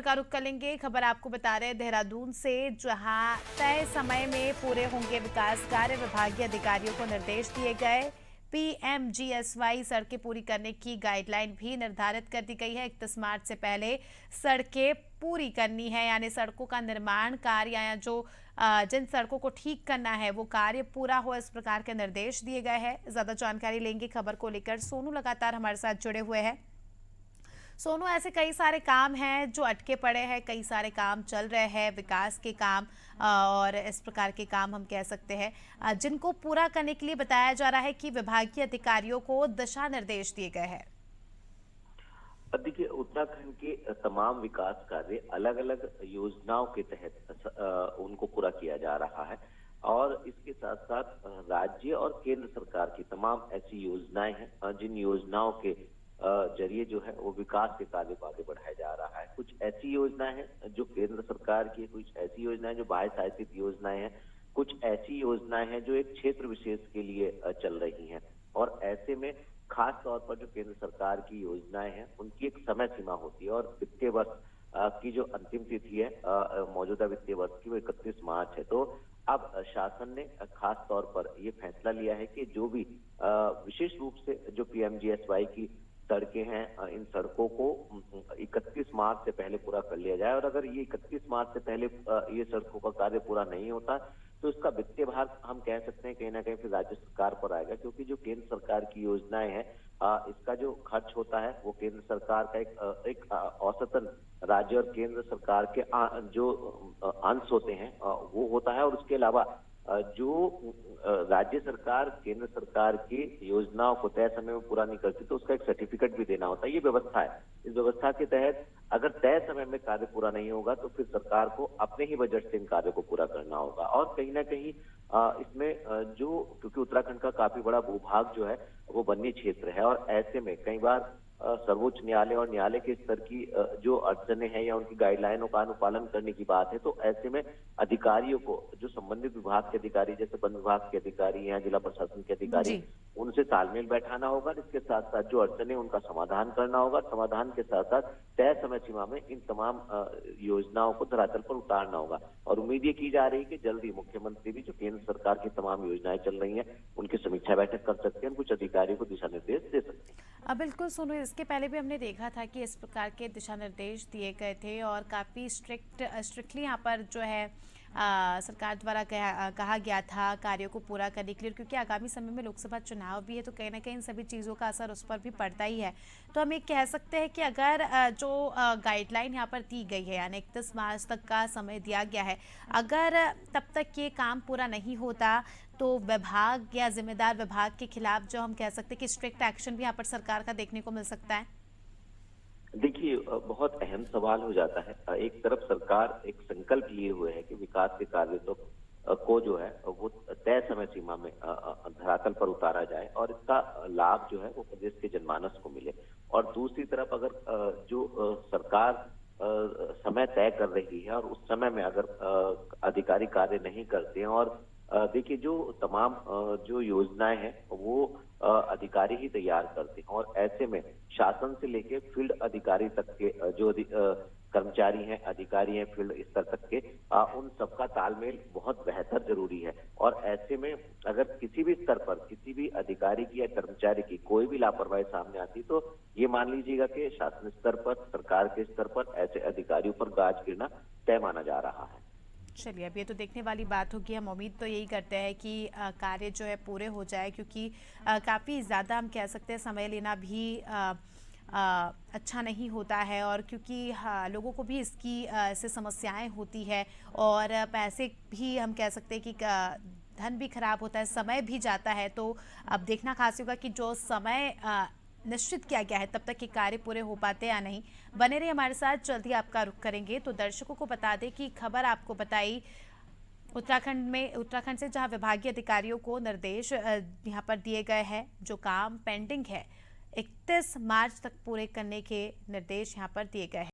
खबर का रुख कर लेंगे। खबर आपको बता रहे हैं देहरादून से, जहां तय समय में पूरे होंगे विकास कार्य। विभागीय अधिकारियों को निर्देश दिए गए। पीएमजीएसवाई सड़कें पूरी करने की गाइडलाइन भी निर्धारित कर दी गई है। 31 मार्च से पहले सड़कें पूरी करनी है, यानी सड़कों का निर्माण कार्य या जो जिन सड़कों को ठीक करना है वो कार्य पूरा हो, इस प्रकार के निर्देश दिए गए हैं। ज्यादा जानकारी लेंगे खबर को लेकर। सोनू लगातार हमारे साथ जुड़े हुए हैं। सोनू, ऐसे कई सारे काम हैं जो अटके पड़े हैं, कई सारे काम चल रहे हैं, विकास के काम और इस प्रकार के काम हम कह सकते हैं, जिनको पूरा करने के लिए बताया जा रहा है कि विभागीय अधिकारियों को दिशा निर्देश दिए गए हैं। देखिए, उत्तराखंड के तमाम विकास कार्य अलग अलग योजनाओं के तहत उनको पूरा किया जा रहा है और इसके साथ साथ राज्य और केंद्र सरकार की तमाम ऐसी योजनाएं हैं जिन योजनाओं के जरिए जो है वो विकास के कार्य को आगे बढ़ाया जा रहा है। कुछ ऐसी योजनाएं हैं जो केंद्र सरकार की, कुछ ऐसी योजनाएं जो बाह्य शासित योजनाएं हैं, कुछ ऐसी योजनाएं हैं जो एक क्षेत्र विशेष के लिए चल रही हैं। और ऐसे में खास तौर पर जो केंद्र सरकार की योजनाएं हैं उनकी एक समय सीमा होती है और वित्तीय वर्ष की जो अंतिम तिथि है मौजूदा वित्तीय वर्ष की, वो 31 मार्च है। तो अब शासन ने खास तौर पर ये फैसला लिया है कि जो भी विशेष रूप से जो पीएमजीएसवाई की सड़कें हैं, इन सड़कों को 31 मार्च से पहले पूरा कर लिया जाए। और अगर ये 31 मार्च से पहले ये सड़कों का कार्य पूरा नहीं होता तो इसका वित्तीय भार हम कह सकते हैं कहीं ना कहीं फिर राज्य सरकार पर आएगा, क्योंकि जो केंद्र सरकार की योजनाएं हैं इसका जो खर्च होता है वो केंद्र सरकार का एक औसतन राज्य और केंद्र सरकार के जो अंश होते हैं वो होता है। और उसके अलावा जो राज्य सरकार केंद्र सरकार की योजनाओं को तय समय में पूरा नहीं करती तो उसका एक सर्टिफिकेट भी देना होता है। ये व्यवस्था है। इस व्यवस्था के तहत अगर तय समय में कार्य पूरा नहीं होगा तो फिर सरकार को अपने ही बजट से इन कार्यों को पूरा करना होगा। और कहीं ना कहीं इसमें जो, क्योंकि उत्तराखंड का काफी बड़ा भूभाग जो है वो वन्य क्षेत्र है और ऐसे में कई बार सर्वोच्च न्यायालय और न्यायालय के स्तर की जो अड़चने हैं या उनकी गाइडलाइनों का अनुपालन करने की बात है, तो ऐसे में अधिकारियों को, जो संबंधित विभाग के अधिकारी जैसे वन विभाग के अधिकारी या जिला प्रशासन के अधिकारी, उनसे तालमेल बैठाना होगा। इसके साथ साथ जो अड़चने उनका समाधान करना होगा। समाधान के साथ साथ तय समय सीमा में इन तमाम योजनाओं को धरातल पर उतारना होगा। और उम्मीद ये की जा रही है कि जल्दी मुख्यमंत्री भी जो केंद्र सरकार की तमाम योजनाएं चल रही हैं उनकी समीक्षा बैठक कर सकते हैं, कुछ अधिकारियों को दिशा निर्देश दे सकते हैं। बिल्कुल सोनू, इसके पहले भी हमने देखा था कि इस प्रकार के दिशा निर्देश दिए गए थे और काफ़ी स्ट्रिक्टली यहाँ पर जो है सरकार द्वारा कहा गया था कार्यों को पूरा करने के लिए, क्योंकि आगामी समय में लोकसभा चुनाव भी है तो कहीं ना कहीं इन सभी चीज़ों का असर उस पर भी पड़ता ही है। तो हम ये कह सकते हैं कि अगर जो गाइडलाइन यहाँ पर दी गई है, यानी 31 मार्च तक का समय दिया गया है, अगर तब तक ये काम पूरा नहीं होता तो विभाग या जिम्मेदार विभाग के खिलाफ जो हम कह सकते हैं कि स्ट्रिक्ट एक्शन भी यहाँ पर सरकार का देखने को मिल सकता है। देखिए, बहुत अहम सवाल हो जाता है। एक तरफ सरकार एक संकल्प लिए हुए है कि विकास के कार्य तो को जो है वो तय समय सीमा में धरातल पर उतारा जाए और इसका लाभ जो है वो प्रदेश के जनमानस को मिले। और दूसरी तरफ अगर जो सरकार समय तय कर रही है और उस समय में अगर अधिकारी कार्य नहीं करते हैं, और देखिए जो तमाम जो योजनाएं हैं वो अधिकारी ही तैयार करते हैं और ऐसे में शासन से लेके फील्ड अधिकारी तक के जो कर्मचारी हैं, अधिकारी हैं फील्ड स्तर तक के, उन सबका तालमेल बहुत बेहतर जरूरी है। और ऐसे में अगर किसी भी स्तर पर किसी भी अधिकारी की या कर्मचारी की कोई भी लापरवाही सामने आती तो ये मान लीजिएगा कि शासन स्तर पर, सरकार के स्तर पर ऐसे अधिकारियों पर गाज गिरना तय माना जा रहा है। चलिए, अब ये तो देखने वाली बात होगी। हम उम्मीद तो यही करते हैं कि कार्य जो है पूरे हो जाए, क्योंकि काफ़ी ज़्यादा हम कह सकते हैं समय लेना भी अच्छा नहीं होता है, और क्योंकि लोगों को भी इसकी से समस्याएं होती है और पैसे भी हम कह सकते हैं कि धन भी खराब होता है, समय भी जाता है। तो अब देखना खास होगा कि जो समय निश्चित किया गया है तब तक ये कार्य पूरे हो पाते या नहीं। बने रहिए हमारे साथ, जल्दी आपका रुख करेंगे। तो दर्शकों को बता दें कि खबर आपको बताई उत्तराखंड से, जहां विभागीय अधिकारियों को निर्देश यहां पर दिए गए हैं। जो काम पेंडिंग है 31 मार्च तक पूरे करने के निर्देश यहां पर दिए गए हैं।